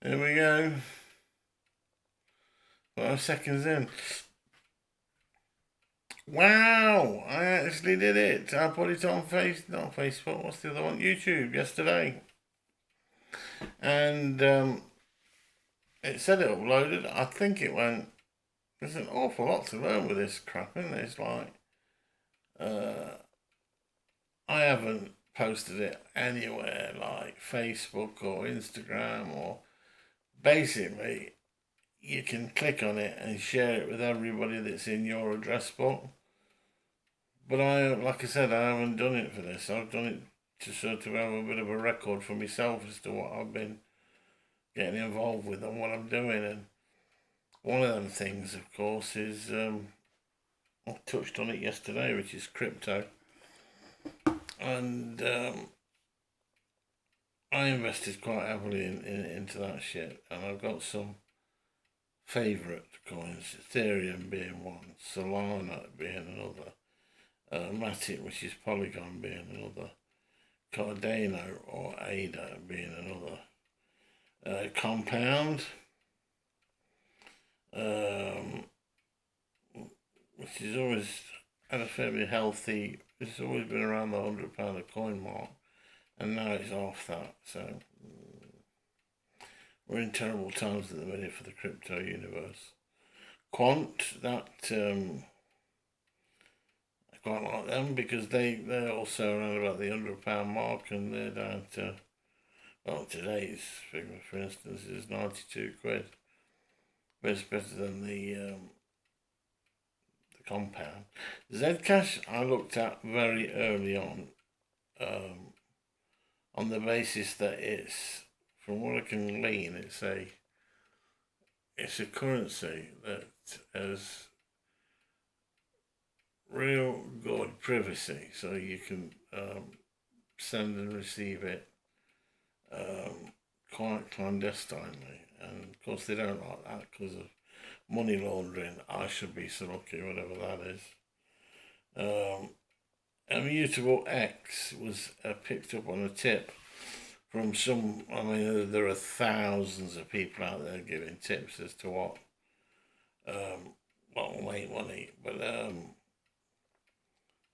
Here we go. 5 seconds in. Wow! I actually did it. I put it on not Facebook, what's the other one? YouTube yesterday. And it said it uploaded. I think it went. There's an awful lot to learn with this crap, isn't it? It's like. I haven't posted it anywhere like Facebook or Instagram or. Basically, you can click on it and share it with everybody that's in your address book. But like I said, I haven't done it for this. I've done it to sort of have a bit of a record for myself as to what I've been getting involved with and what I'm doing. And one of them things, of course, is I touched on it yesterday, which is crypto. And I invested quite heavily into that shit, and I've got some favourite coins, Ethereum being one, Solana being another, Matic, which is Polygon, being another, Cardano or ADA being another, Compound, which is always had a fairly healthy, it's always been around the £100 a coin mark, and now it's off that, so we're in terrible times at the minute for the crypto universe. Quant, that I quite like them because they're also around about the £100 mark, and they're down to, well, today's figure, for instance, is 92 quid. But it's better than the Compound. Zcash I looked at very early on the basis that it's, from what I can glean, it's a currency that has real good privacy, so you can send and receive it quite clandestinely. And of course, they don't like that because of money laundering. I should be so lucky, whatever that is. Immutable X was picked up on a tip from some. I mean, there are thousands of people out there giving tips as to what will make money, but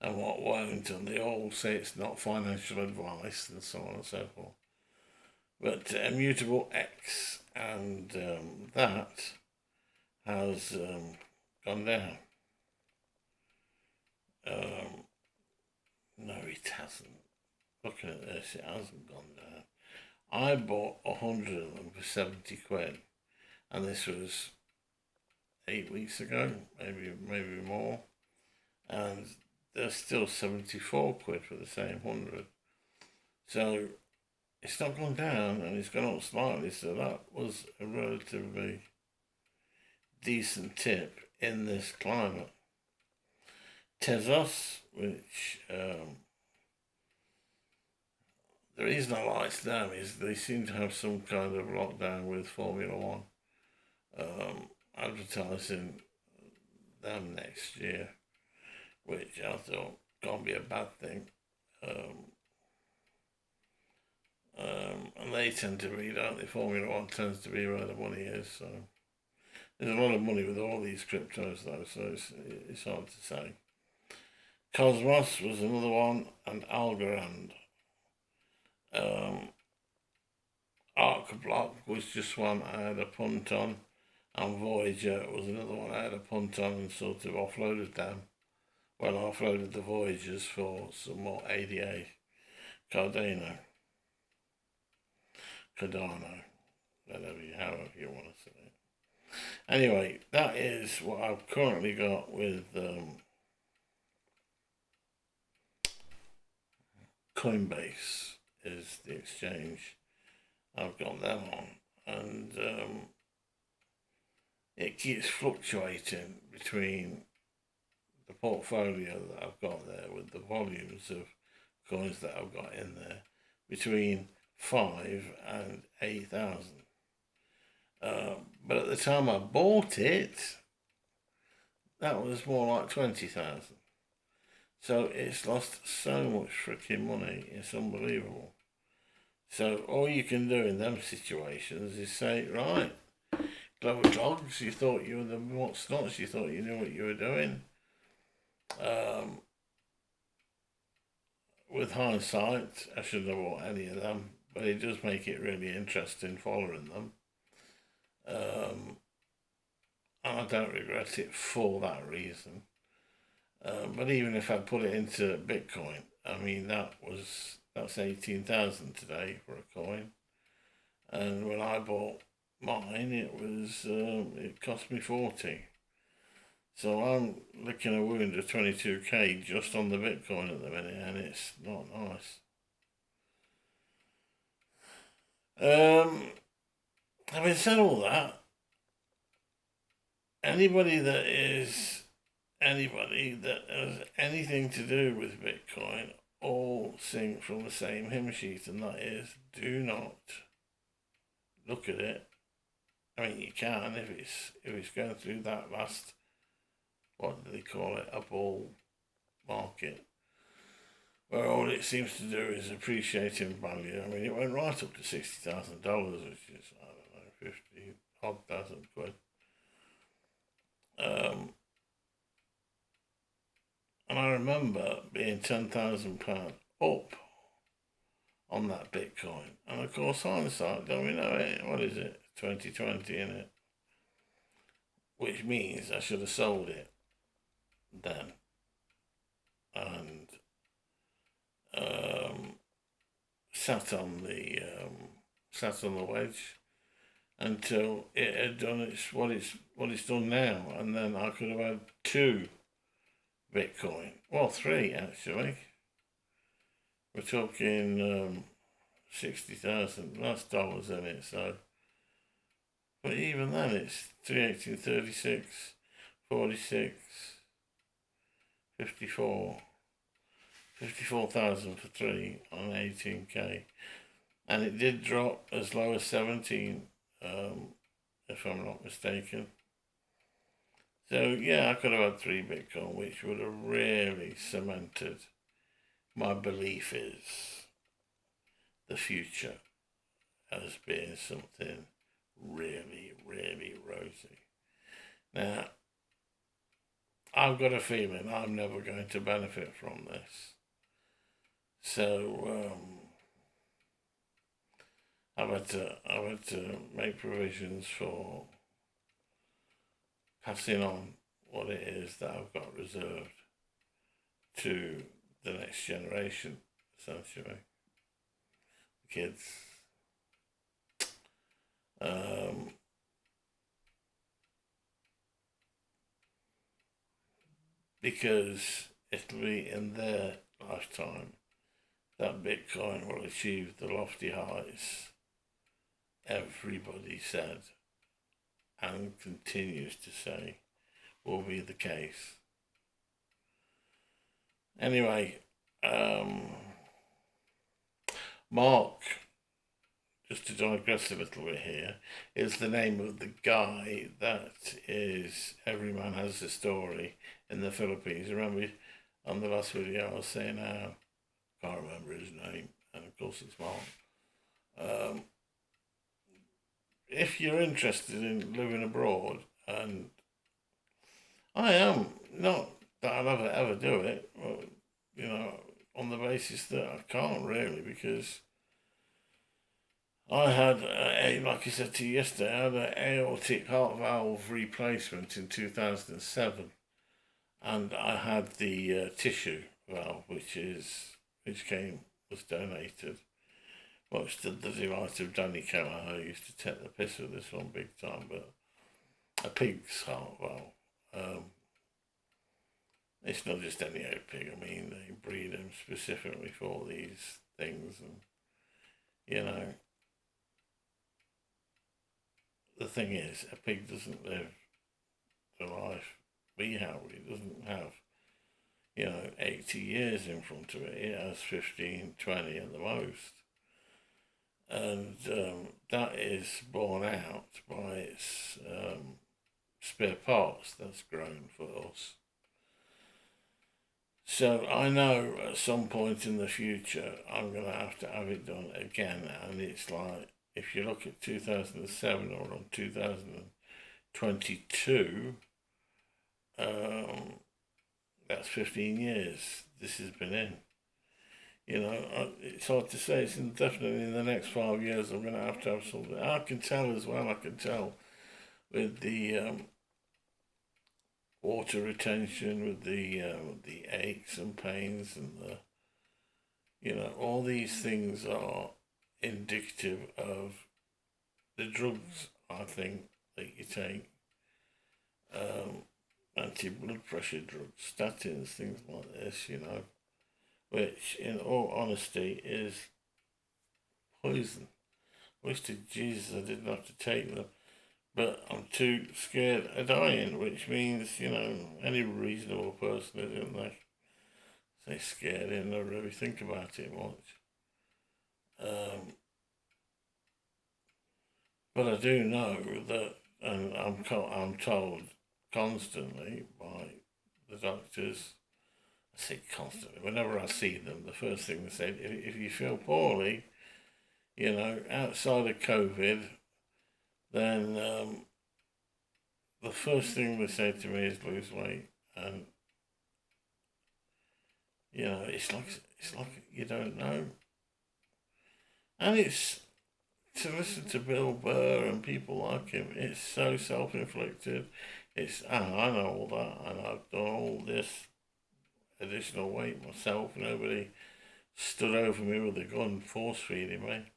and what won't, and they all say it's not financial advice and so on and so forth. But Immutable X, and that has gone down. No, it hasn't. Looking at this, it hasn't gone down. I bought 100 of them for 70 quid, and this was 8 weeks ago, maybe more, and they're still 74 quid for the same 100. So it's not gone down, and it's gone up slightly, so that was a relatively decent tip in this climate. Tezos, which the reason I like them is they seem to have some kind of lockdown with Formula One, advertising them next year, which I thought can't be a bad thing. And they tend to be, don't they? Formula One tends to be where the money is, so there's a lot of money with all these cryptos though, so it's hard to say. Cosmos was another one, and Algorand. Arc Block was just one I had a punt on, and Voyager was another one I had a punt on and sort of offloaded them. Well, I offloaded the Voyagers for some more ADA. Cardano, however you want to say it. Anyway, that is what I've currently got with Coinbase is the exchange I've got them on, and it keeps fluctuating between the portfolio that I've got there with the volumes of coins that I've got in there between 5 and 8,000. But at the time I bought it, that was more like 20,000. So it's lost so much freaking money, it's unbelievable. So all you can do in them situations is say, right, Glover Clogs, you thought you were the what's nots, you thought you knew what you were doing. Um, with hindsight, I shouldn't have bought any of them, but it does make it really interesting following them. And I don't regret it for that reason. But even if I put it into Bitcoin, I mean that's 18,000 today for a coin, and when I bought mine, it cost me 40. So I'm licking a wound of 22k just on the Bitcoin at the minute, and it's not nice. Having said all that, anybody that has anything to do with Bitcoin all sing from the same hymn sheet, and that is, do not look at it. I mean, you can if it's going through that last, what do they call it, a bull market, where all it seems to do is appreciate in value. I mean, it went right up to $60,000, which is, I don't know, 50 odd thousand quid. And I remember being £10,000 up on that Bitcoin. And of course, hindsight, don't we know it? What is it? 2020, in it? Which means I should have sold it then. And sat on the wedge until it had done what it's done now, and then I could have had 2 Bitcoin. Well, 3 actually. We're talking 60,000. That's dollars in it, so. But even then, it's 318, 36, 46, 54. 54,000 for 3 on 18k, and it did drop as low as 17, if I'm not mistaken. So yeah, I could have had 3 Bitcoin, which would have really cemented my belief is the future as being something really, really rosy. Now, I've got a feeling I'm never going to benefit from this. So I've had to make provisions for passing on what it is that I've got reserved to the next generation, essentially, the kids. Because it'll be in their lifetime that Bitcoin will achieve the lofty heights everybody said and continues to say will be the case. Anyway, Mark, just to digress a little bit here, is the name of the guy that is Every Man Has a Story in the Philippines. Remember on the last video I was saying how I can't remember his name, and of course it's Mark. If you're interested in living abroad, and I am, not that I'll ever do it, but, on the basis that I can't really, because I had, like I said to you yesterday, I had an aortic heart valve replacement in 2007, and I had the tissue valve, which was donated. Much to the delight of Danny Keller, who used to take the piss with this one big time, but a pig's heart valve. It's not just any old pig. I mean, they breed them specifically for these things, and the thing is, a pig doesn't live the life we have. It doesn't have 80 years in front of it. It has 15, 20 at the most. And that is borne out by its spare parts that's grown for us. So I know at some point in the future I'm going to have it done again, and it's like, if you look at 2007 or on 2022, that's 15 years this has been in. You know, it's hard to say. It's definitely in the next 5 years I'm going to have something. I can tell as well. I can tell with the water retention, with the aches and pains, and all these things are indicative of the drugs. I think that you take, anti-blood pressure drugs, statins, things like this. Which, in all honesty, is poison. Wish to Jesus I didn't have to take them, but I'm too scared of dying, which means, any reasonable person isn't they scared and don't really think about it much. But I do know that, and I'm told constantly by the doctors. I say constantly. Whenever I see them, the first thing they say, if you feel poorly, outside of COVID, then the first thing they say to me is lose weight, and it's like you don't know, and it's to listen to Bill Burr and people like him. It's so self-inflicted. I know all that, and I've done all this additional weight myself. Nobody stood over me with a gun force feeding me.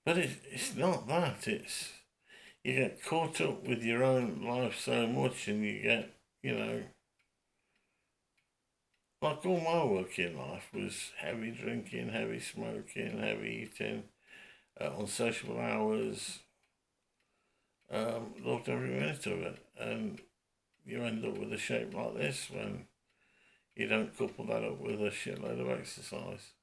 But it's not that. It's you get caught up with your own life so much, and you get, like all my work in life was heavy drinking, heavy smoking, heavy eating, unsociable hours. Loved every minute of it, and you end up with a shape like this when you don't couple that up with a shitload of exercise.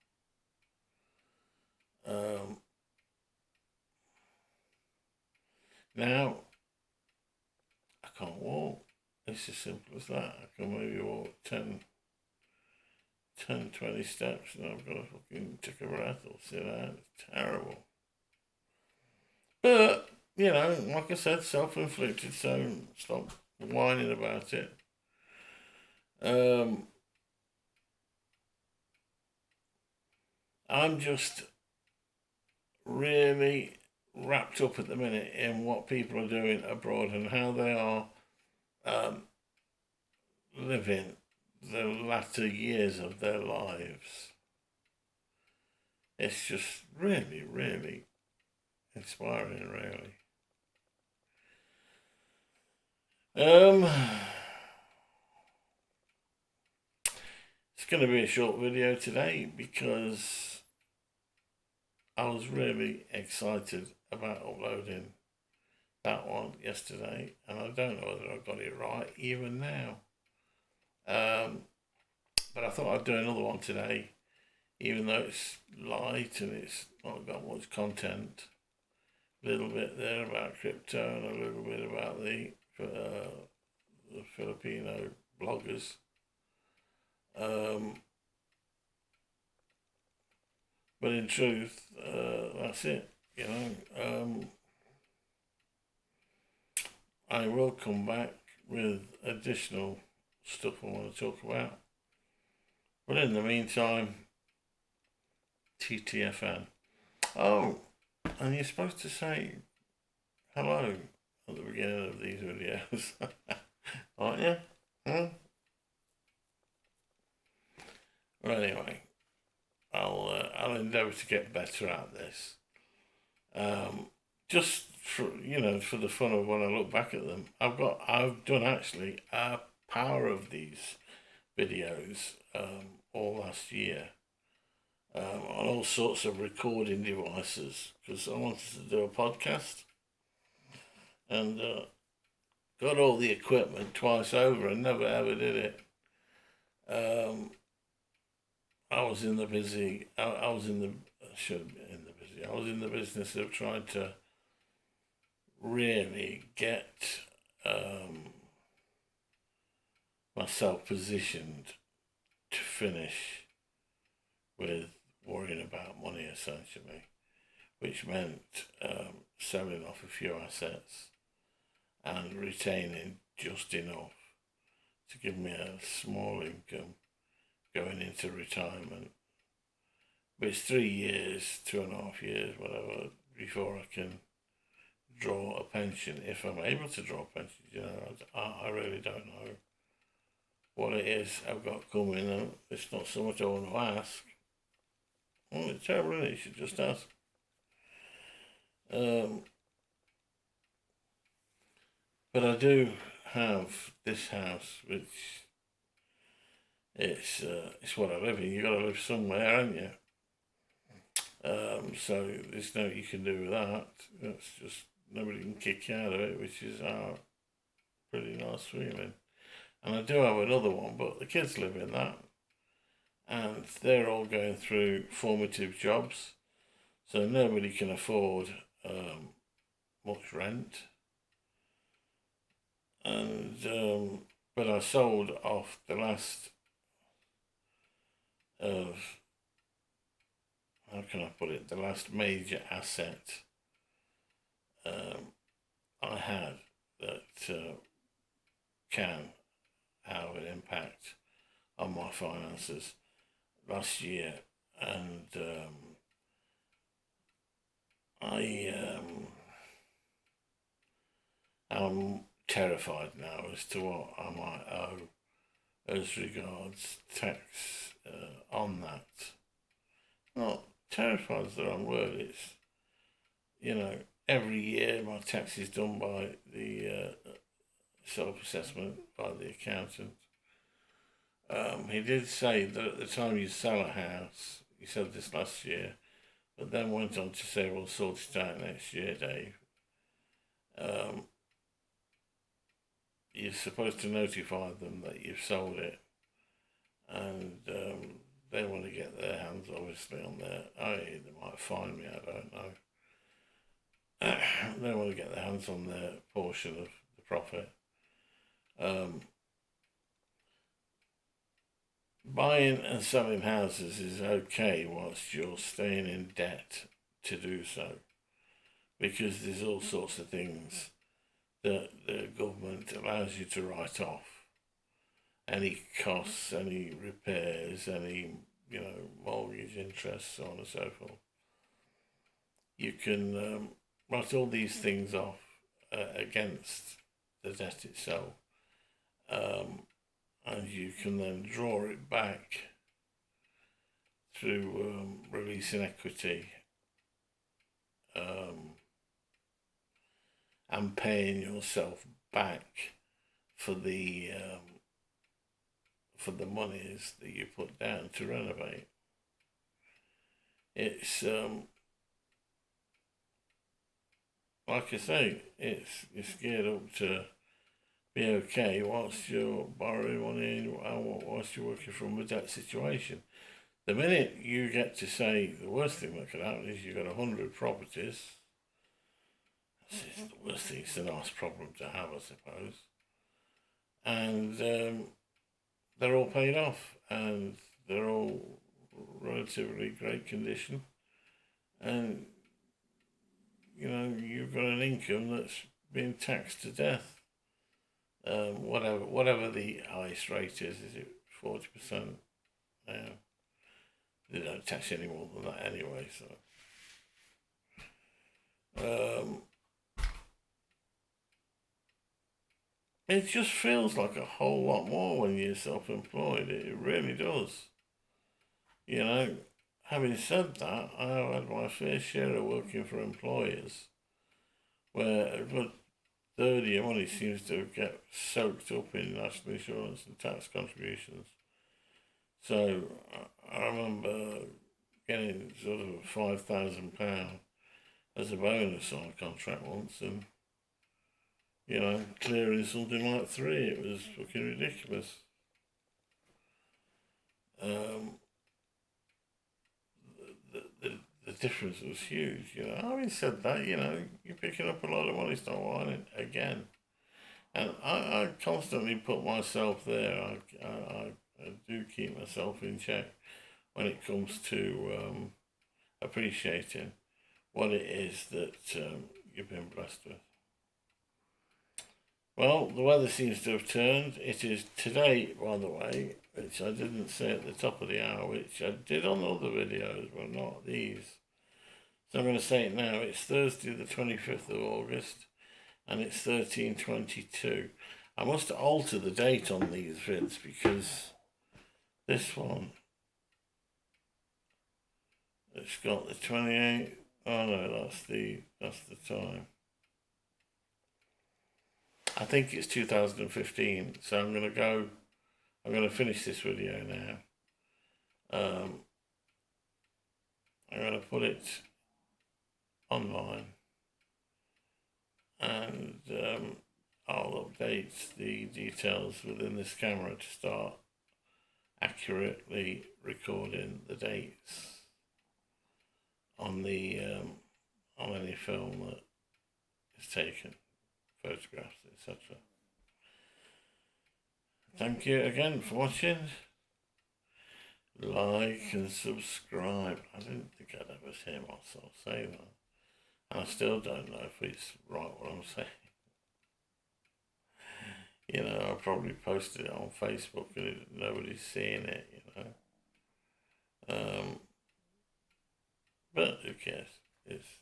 Now, I can't walk. It's as simple as that. I can maybe walk 20 steps, and I've got to fucking take a breath or sit down. It's terrible. But, like I said, self-inflicted, so stop whining about it. I'm just really wrapped up at the minute in what people are doing abroad and how they are living the latter years of their lives. It's just really, really inspiring, really. It's going to be a short video today because I was really excited about uploading that one yesterday, and I don't know whether I got it right even now. But I thought I'd do another one today, even though it's light and it's not got much content. A little bit there about crypto and a little bit about the Filipino bloggers. But in truth, that's it. I will come back with additional stuff I want to talk about. But in the meantime, TTFN. Oh, and you're supposed to say hello at the beginning of these videos, aren't you? Well, anyway, I'll endeavour to get better at this. Just for the fun of when I look back at them, I've done actually a power of these videos all last year on all sorts of recording devices because I wanted to do a podcast and got all the equipment twice over and never ever did it. I was in the busy. I was in the business of trying to really get myself positioned to finish with worrying about money, essentially, which meant selling off a few assets and retaining just enough to give me a small income going into retirement. But it's 3 years, 2.5 years, whatever, before I can draw a pension, if I'm able to draw a pension. You know, I really don't know what it is I've got coming, and it's not so much I want to ask. Well, it's terrible, isn't it? You should just ask. But I do have this house, which it's what I live in. You got to live somewhere, haven't you? So there's no you can do with that. That's just nobody can kick you out of it, which is pretty nice feeling. And I do have another one, but the kids live in that, and they're all going through formative jobs, so nobody can afford much rent. And but I sold off the last of how can I put it, the last major asset I had that can have an impact on my finances last year, and I'm terrified now as to what I might owe as regards tax on that. Not terrified is the wrong word. It's, you know, every year my tax is done by the self-assessment by the accountant. He did say that at the time you sell a house, he said this last year, but then went on to say, we'll sort it out next year, Dave. You're supposed to notify them that you've sold it, and they want to get their hands obviously on their, they might fine me, I don't know. They want to get their hands on their portion of the profit. Buying and selling houses is okay whilst you're staying in debt to do so, because there's all sorts of things that the government allows you to write off. Any costs, any repairs, any, mortgage interest, so on and so forth. You can write all these things off against the debt itself, and you can then draw it back through releasing equity and paying yourself back for the monies that you put down to renovate. It's like I say, it's geared up to be okay whilst you're borrowing money and whilst you're working from a debt situation. The minute you get to say the worst thing that could happen is you've got 100 properties. It's the worst thing. It's a nice problem to have, I suppose. And they're all paid off, and they're all relatively great condition, and you've got an income that's being taxed to death. Whatever the highest rate is it 40%? Now they don't tax any more than that anyway. So it just feels like a whole lot more when you're self-employed. It really does. Having said that, I have had my fair share of working for employers where a good third of your money seems to get soaked up in national insurance and tax contributions. So I remember getting sort of £5,000 as a bonus on a contract once, and clearing something like 3, it was fucking ridiculous. The difference was huge. Having said that, you're picking up a lot of money, start whining again. And I constantly put myself there. I I do keep myself in check when it comes to appreciating what it is that you've been blessed with. Well, the weather seems to have turned. It is today, by the way, which I didn't say at the top of the hour, which I did on other videos, but not these. So I'm going to say it now. It's Thursday, the 25th of August, and it's 13:22. I must alter the date on these vids because this one, it's got the 28th. Oh no, that's the time. I think it's 2015. So I'm gonna finish this video now. I'm gonna put it online, and I'll update the details within this camera to start accurately recording the dates on the on any film that is taken, photographs, etc. Thank you again for watching. Like and subscribe. I didn't think I'd ever hear myself say that, and I still don't know if it's right what I'm saying. You know, I probably posted it on Facebook and nobody's seeing it, you know. But who cares? It's,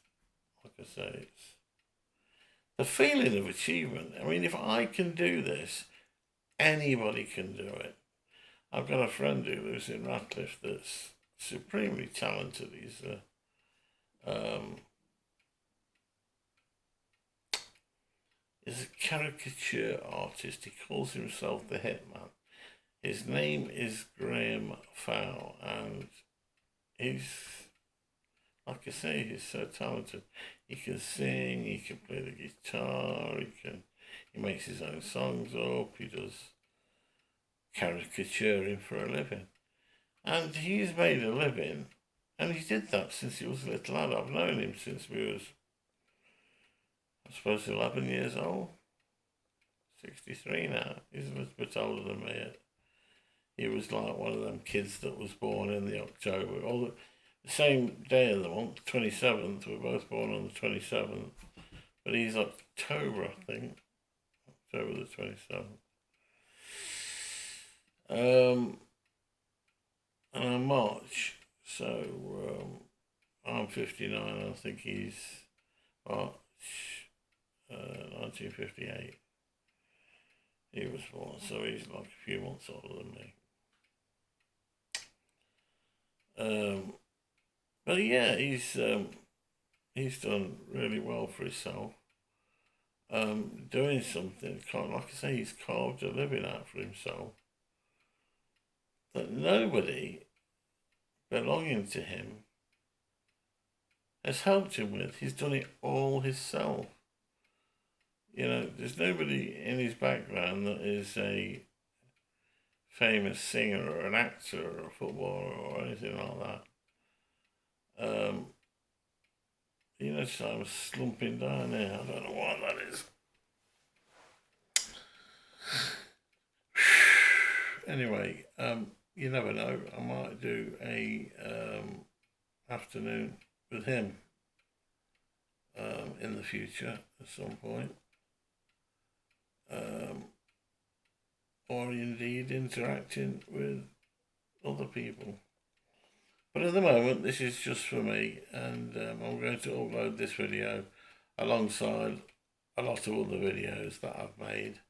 like I say, it's the feeling of achievement. I mean, if I can do this, anybody can do it. I've got a friend who lives in Ratcliffe that's supremely talented. He's a caricature artist. He calls himself the Hitman. His name is Graham Fowl, and he's, like I say, he's so talented. He can sing, he can play the guitar, he makes his own songs up, he does caricaturing for a living. And he's made a living, and he did that since he was a little lad. I've known him since we was, I suppose, 11 years old. 63 now. He's a little bit older than me. He was like one of them kids that was born in the October, or the same day of the month, 27th. We're both born on the 27th, but he's October, I think. October the 27th. And I'm March, so I'm 59. I think he's March 1958. He was born, so he's like a few months older than me. But yeah, he's done really well for himself. Doing something, like I say, he's carved a living out for himself that nobody belonging to him has helped him with. He's done it all himself. You know, there's nobody in his background that is a famous singer or an actor or a footballer or anything like that. You know, so I'm slumping down there. I don't know why that is. Anyway, you never know. I might do a afternoon with him in the future at some point. Or indeed interacting with other people. But at the moment, this is just for me, and I'm going to upload this video alongside a lot of other videos that I've made.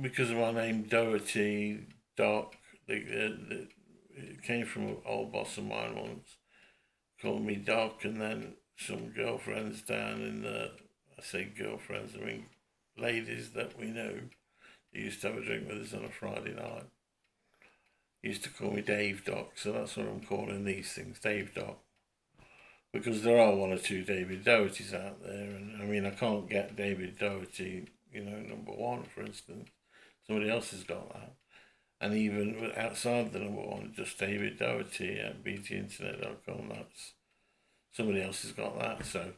Because of my name, Doherty, Doc, it came from an old boss of mine once, called me Doc, and then some girlfriends down in the, I say girlfriends, I mean ladies that we knew, they used to have a drink with us on a Friday night, used to call me Dave Doc, so that's what I'm calling these things, Dave Doc. Because there are one or two David Dohertys out there, and I mean, I can't get David Doherty, you know, #1, for instance. Somebody else has got that. And even outside the #1, just David Doherty at btinternet.com, Somebody else has got that, so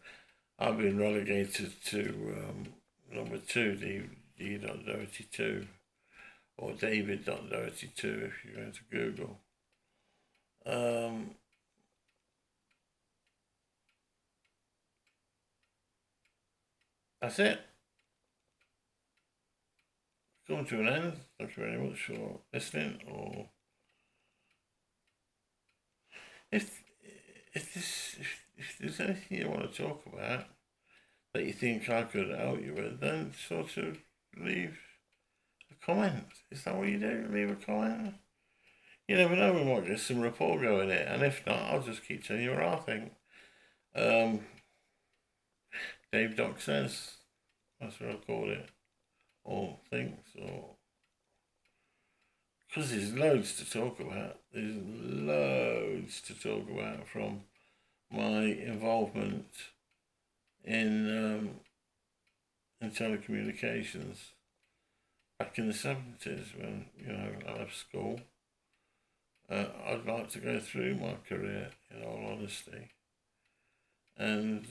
I've been relegated to number 2, D.Doherty2, or David.Doherty2 if you're going to Google. That's it. Come to an end. Thank you very much for listening. Or if there's anything you want to talk about that you think I could help you with, then sort of leave a comment. Is that what you do? Leave a comment? You never know, we might get some rapport going here, and if not, I'll just keep telling you what I think. Dave Doc says, that's what I call it, or thinks, or... Because there's loads to talk about. There's loads to talk about, from my involvement in telecommunications back in the 70s when, I left school. I'd like to go through my career, in all honesty, and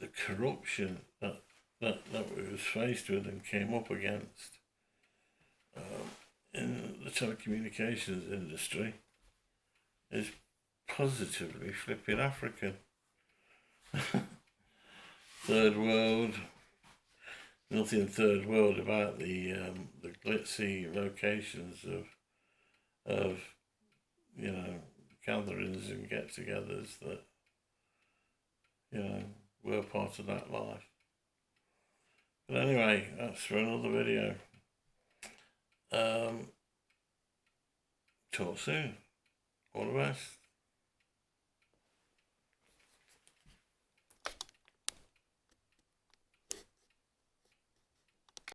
the corruption that we was faced with and came up against in the telecommunications industry is positively flipping African. Third world. Nothing third world about the glitzy locations of gatherings and get-togethers that were part of that life. But anyway, that's for another video. Talk soon. All the best.